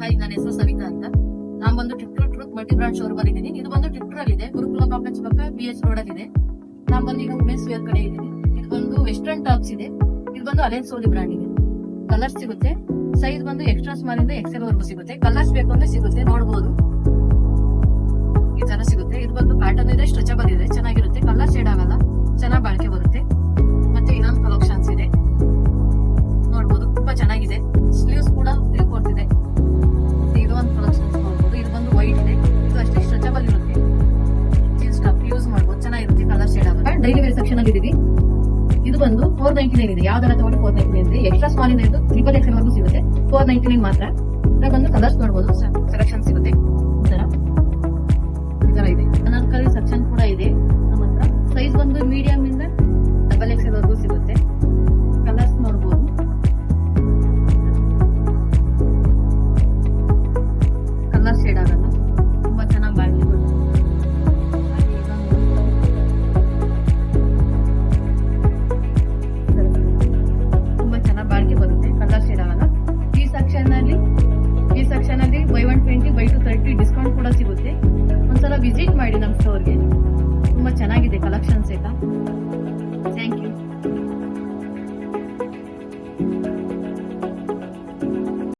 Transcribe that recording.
Hi, ನನ್ನ ಹೆಸರು ಸವಿತಾ ಅಂತ. ನಾನ್ ಬಂದು ಟಿಕ್ಟರ್ ಟ್ರೂತ್ ಮಲ್ಟಿ ಬ್ರಾಂಡ್ ಶೋರೂಮ್ ಅಲ್ಲಿ ಇದ್ದೀನಿ. ಇದು ಬಂದು ಟಿಕ್ಟರ್ ಅಲ್ಲಿ ಇದೆ, ಗುರುಕುಲ ಕಾಂಪ್ಲೆಕ್ಸ್ ಪಕ್ಕ BH ರೋಡ್ ಅಲ್ಲಿ ಇದೆ. ನಾನ್ ಬಂದು ಈಗ ವುಮೆನ್ಸ್ ವೇರ್ ಕಡೆ ಇದ್ದೀನಿ. ಇದು ಬಂದು ವೆಸ್ಟರ್ನ್ ಟಾಪ್ಸ್ ಇದೆ. ಇದು ಬಂದು ಅಲೆನ್ ಸೋಲಿ ಬ್ರಾಂಡ್ ಇದೆ. ಕಲರ್ ಸಿಗುತ್ತೆ. ಸೈಜ್ ಬಂದು ಎಕ್ಸ್ಟ್ರಾ ಸ್ಮಾಲ್ ಇಂದ XL ವರೆಗೂ ಸಿಗುತ್ತೆ. ಕಲರ್ಸ್ ಬೇಕು ಅಂದ್ರೆ ಸಿಗುತ್ತೆ, ನೋಡಬಹುದು. ಈ ತರ ಸಿಗುತ್ತೆ. ಇದು ಬಂದು ಪ್ಯಾಟರ್ನ್ ಇದೆ, ಸ್ಟ್ರೆಚಬಲ್ ಇದೆ, ಚೆನ್ನಾಗಿರುತ್ತೆ. ಕಲರ್ ಶೇಡ್ ಆಗಲ್ಲ, ಚೆನ್ನಾಗಿ ಬಾಳಿಕೆ ಬರುತ್ತೆ. ಮತ್ತೆ ಇನ್ನೊಂದು ಕಲೆಕ್ಷನ್ಸ್ ಇದೆ, ನೋಡಬಹುದು. ತುಂಬಾ ಚೆನ್ನಾಗಿದೆ. ಸ್ಲೀವ್ಸ್ ಕೂಡ 3/4 ಇದೆ. ಇದು ಒಂದು ಕಲೆಕ್ಷನ್ಸ್ ನೋಡಬಹುದು. ಇದು ಬಂದು ವೈಟ್ ಇದೆ. ಇದು ಅಷ್ಟೇ ಸ್ಟ್ರೆಚಬಲ್ ಇರುತ್ತೆ. ಜೀನ್ಸ್ ಟಾಪ್ ಯೂಸ್ ಮಾಡಬಹುದು, ಚೆನ್ನಾಗಿರುತ್ತೆ. ಕಲರ್ ಶೇಡ್ ಆಗಲ್ಲ. ಡೈಲಿ ವೇರ್ ಸೆಕ್ಷನ್ ಅಲ್ಲಿ ಇದೀವಿ. ಇದು ಬಂದು 499 ಇದೆ. ಯಾವ್ದಾರ ತಗೊಂಡು 499 ಇದೆ. ಎಕ್ಸ್ಟ್ರಾ ಸ್ಮಾಲ್ ಇಂದ ಇದ್ದು XXL ವರೆಗೂ ಸಿಗುತ್ತೆ. 499 ಮಾತ್ರ. ಇದ್ರಾಗ ಬಂದು ಕಲರ್ಸ್ ನೋಡಬಹುದು, ಸೆಲೆಕ್ಷನ್ ಸಿಗುತ್ತೆ. ಈ ತರ ಇದೆ. ಅನಾರ್ಕಲಿ ಸೆಕ್ಷನ್ ಕೂಡ ಇದೆ ನಮ್ಮ ಹತ್ರ. ಸೈಜ್ ಬಂದು ಮೀಡಿಯಂ ಇಂದ XXL ವರೆಗೂ ಸಿಗುತ್ತೆ. ಕಲರ್ಸ್ ನೋಡಬಹುದು. ಕಲರ್ ಶೇಡ್ ಆಗಲ್ಲ, ತುಂಬಾ ಚೆನ್ನಾಗಿ ಬಾಳಿಕೆ ಬರುತ್ತೆ. ತುಂಬಾ ಚೆನ್ನಾಗಿ ಬಾಳಿಕೆ ಬರುತ್ತೆ. ಕಲರ್ ಶೇಡ್ ಆಗಲ್ಲ. ಈ ಸೆಕ್ಷನ್ ಅಲ್ಲಿ ಬೈ 120 ಬೈ 230 ಡಿಸ್ಕೌಂಟ್ ಕೂಡ ಸಿಗುತ್ತೆ. ಒಂದ್ಸಲ ವಿಸಿಟ್ ಮಾಡಿ ನಮ್ಮ ಸ್ಟೋರ್ಗೆ. ತುಂಬಾ ಚೆನ್ನಾಗಿದೆ ಕಲೆಕ್ಷನ್ಸ್ ಆಯ್ತಾ.